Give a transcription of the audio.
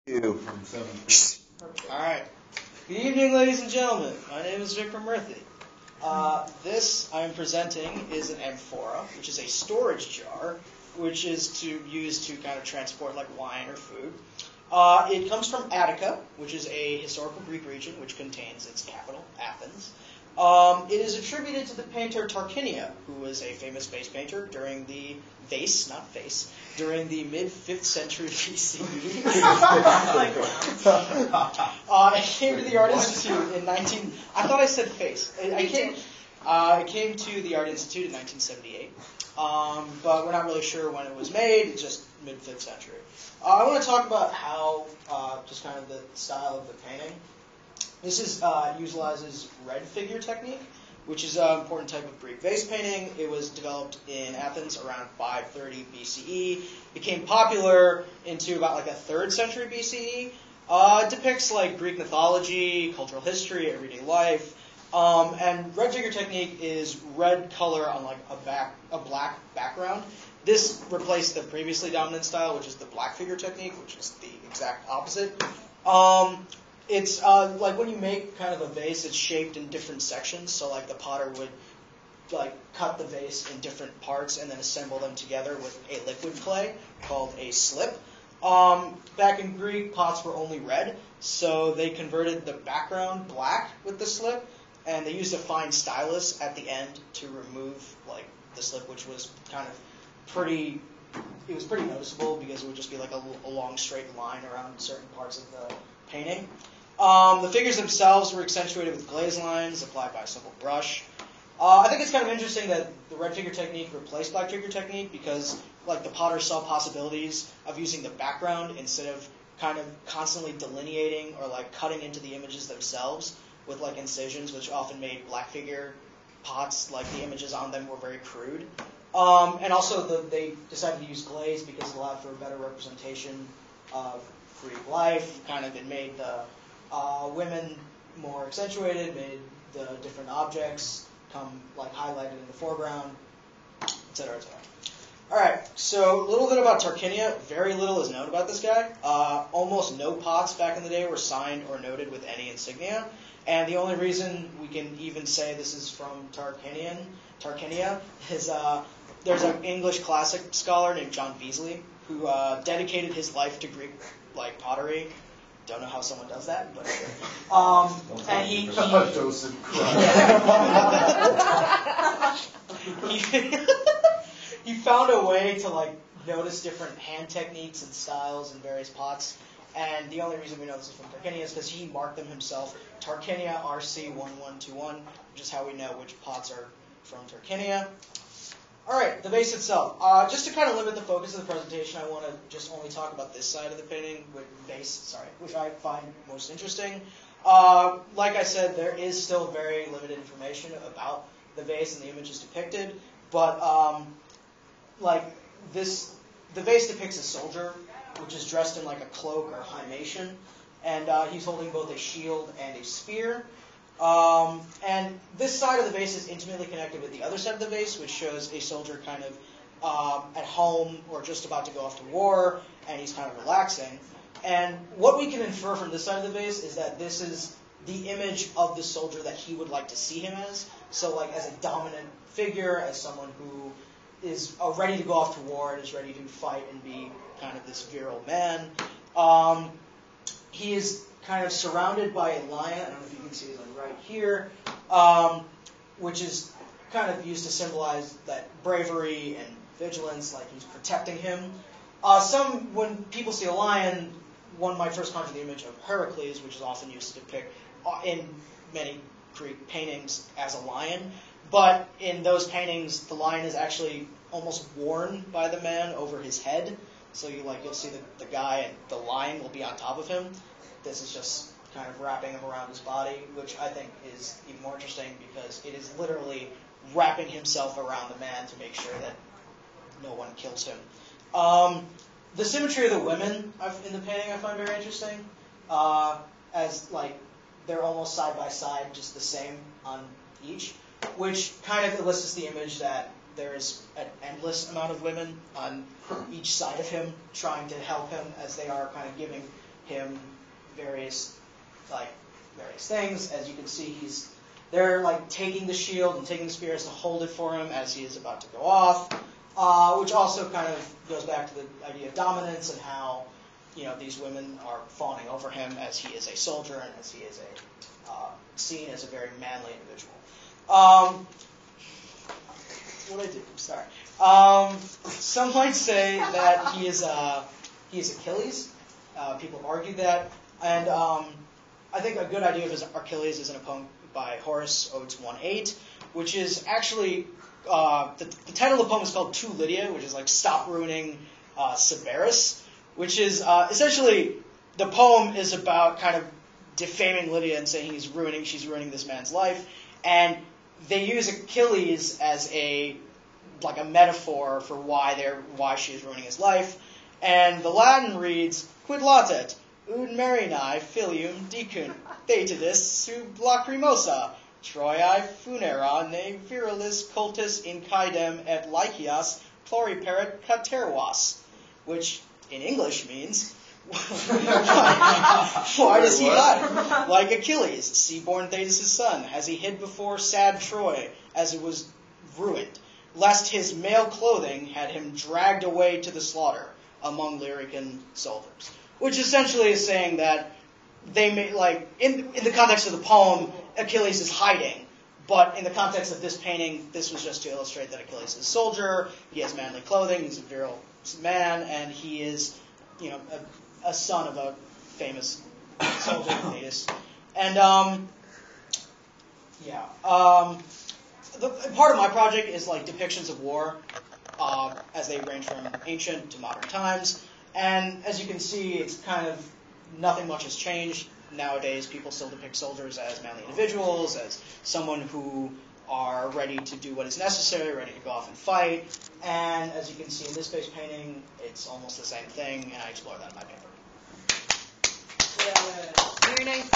You. Alright. Good evening, ladies and gentlemen. My name is Vik from Rehearsal Vik. This I'm presenting is an amphora, which is a storage jar, which is used to kind of transport like wine or food. It comes from Attica, which is a historical Greek region which contains its capital, Athens. It is attributed to the painter Tarquinia, who was a famous vase painter during the during the mid-5th century BCE. It came to the Art Institute in I thought I said face. It came to the Art Institute in 1978, but we're not really sure when it was made. It's just mid-5th century. I want to talk about how, just kind of the style of the painting. This utilizes red figure technique, which is an important type of Greek vase painting. It was developed in Athens around 530 BCE. Became popular into about like a 3rd century BCE. It depicts like Greek mythology, cultural history, everyday life. And red figure technique is red color on like a black background. This replaced the previously dominant style, which is the black figure technique, which is the exact opposite. It's like when you make kind of a vase, it's shaped in different sections. So like the potter would like cut the vase in different parts and then assemble them together with a liquid clay called a slip. Back in Greek, pots were only red, so they converted the background black with the slip, and they used a fine stylus at the end to remove like the slip, which was kind of pretty noticeable because it would just be like a long straight line around certain parts of the painting. The figures themselves were accentuated with glaze lines applied by a simple brush. I think it's kind of interesting that the red figure technique replaced black figure technique because like the potter saw possibilities of using the background instead of kind of constantly delineating or like cutting into the images themselves with like incisions, which often made black figure pots, like the images on them were very crude. And also they decided to use glaze because it allowed for a better representation of Greek life. Kind of it made the women more accentuated, made the different objects come like highlighted in the foreground, etc., etc. All right, so a little bit about Tarquinia. Very little is known about this guy. Almost no pots back in the day were signed or noted with any insignia, and the only reason we can even say this is from Tarquinia is there's an English classic scholar named John Beazley who dedicated his life to Greek like pottery. Don't know how someone does that, but and he found a way to like notice different hand techniques and styles in various pots. And the only reason we know this is from Tarquinia is because he marked them himself. Tarquinia RC1121, which is how we know which pots are from Tarquinia. All right, the vase itself. Just to kind of limit the focus of the presentation, I want to just only talk about this side of the painting, which I find most interesting. Like I said, there is still very limited information about the vase and the images depicted, but the vase depicts a soldier, which is dressed in like a cloak or himation, and he's holding both a shield and a spear. And this side of the vase is intimately connected with the other side of the vase, which shows a soldier kind of at home or just about to go off to war, and he's kind of relaxing. And what we can infer from this side of the vase is that this is the image of the soldier that he would like to see him as. So like as a dominant figure, as someone who is ready to go off to war and is ready to fight and be kind of this virile man. He is kind of surrounded by a lion. I don't know if you can see it right here, which is kind of used to symbolize that bravery and vigilance, like he's protecting him. When people see a lion, one might first conjure the image of Heracles, which is often used to depict in many Greek paintings as a lion. But in those paintings, the lion is actually almost worn by the man over his head. So you'll see the guy and the lion will be on top of him. This is just kind of wrapping him around his body, which I think is even more interesting because it is literally wrapping himself around the man to make sure that no one kills him. The symmetry of the women in the painting I find very interesting, as like they're almost side by side, just the same on each, which kind of elicits the image that there is an endless amount of women on each side of him trying to help him as they are kind of giving him various things. As you can see, they're like taking the shield and taking the spears to hold it for him as he is about to go off, which also kind of goes back to the idea of dominance and how these women are fawning over him as he is a soldier and as he is seen as a very manly individual. What did I do? I'm sorry. Some might say that he is Achilles. People have argued that, and I think a good idea of Achilles is in a poem by Horace, Odes 1:8, which is actually the title of the poem is called To Lydia, which is like stop ruining Sybaris, which is essentially the poem is about kind of defaming Lydia and saying she's ruining this man's life, and they use Achilles as a metaphor for why she is ruining his life, and the Latin reads quid latet ud marinae filium dicunt Theatidis sub lacrimosa Troiae funera ne virilis cultus in caedem et Lycias pluriperit catervas, which in English means why does he hide? Like Achilles, sea-born Thetis' son, has he hid before sad Troy, as it was ruined, lest his male clothing had him dragged away to the slaughter among Lyrican soldiers. Which essentially is saying that they may, in the context of the poem, Achilles is hiding, but in the context of this painting, this was just to illustrate that Achilles is a soldier, he has manly clothing, he's a virile man, and he is, a son of a famous soldier, Thetis. And, part of my project is depictions of war, as they range from ancient to modern times. And as you can see, it's kind of nothing much has changed. Nowadays, people still depict soldiers as manly individuals, as someone who are ready to do what is necessary, ready to go off and fight. And as you can see in this base painting, it's almost the same thing, and I explore that in my paper. Yeah. Very nice.